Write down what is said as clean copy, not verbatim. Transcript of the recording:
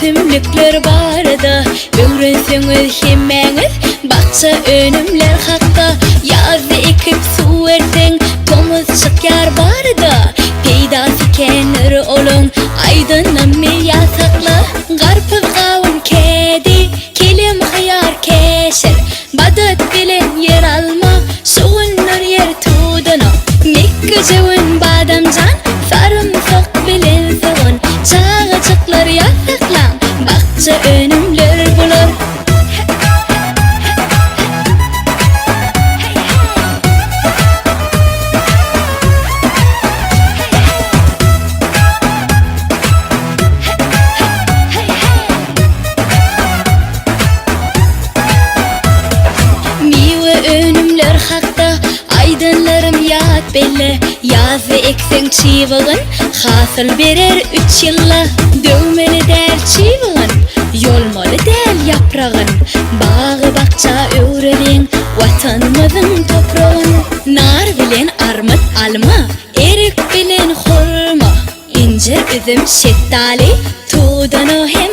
ösümlükler barada öwrenseniz hemmeňiz bakça önümler hakda ýazdy ekip suwerteň tomuz çykyar barada peýdasy kenir olaň aýdynymy ýasakla garpyz gawun kedi kelim hyýar keşer badat bilen yer alma sugunlar yer tudana mekki jewin badamjan sarımsak bilen sagun çağıçıklar yasaklan bakça önümler bular. Önümler hakda aydınlarım ýat belli ýazdy ekseň çiwigin hasyl berer 3 ýylla döwmeli däl çiwigin ýolmaly däl ýapragyn bagy bakça öwreliň watanymyzyň topragyn nar bilen armut alma erik bilen hurma injir üzüm şettali tudany hem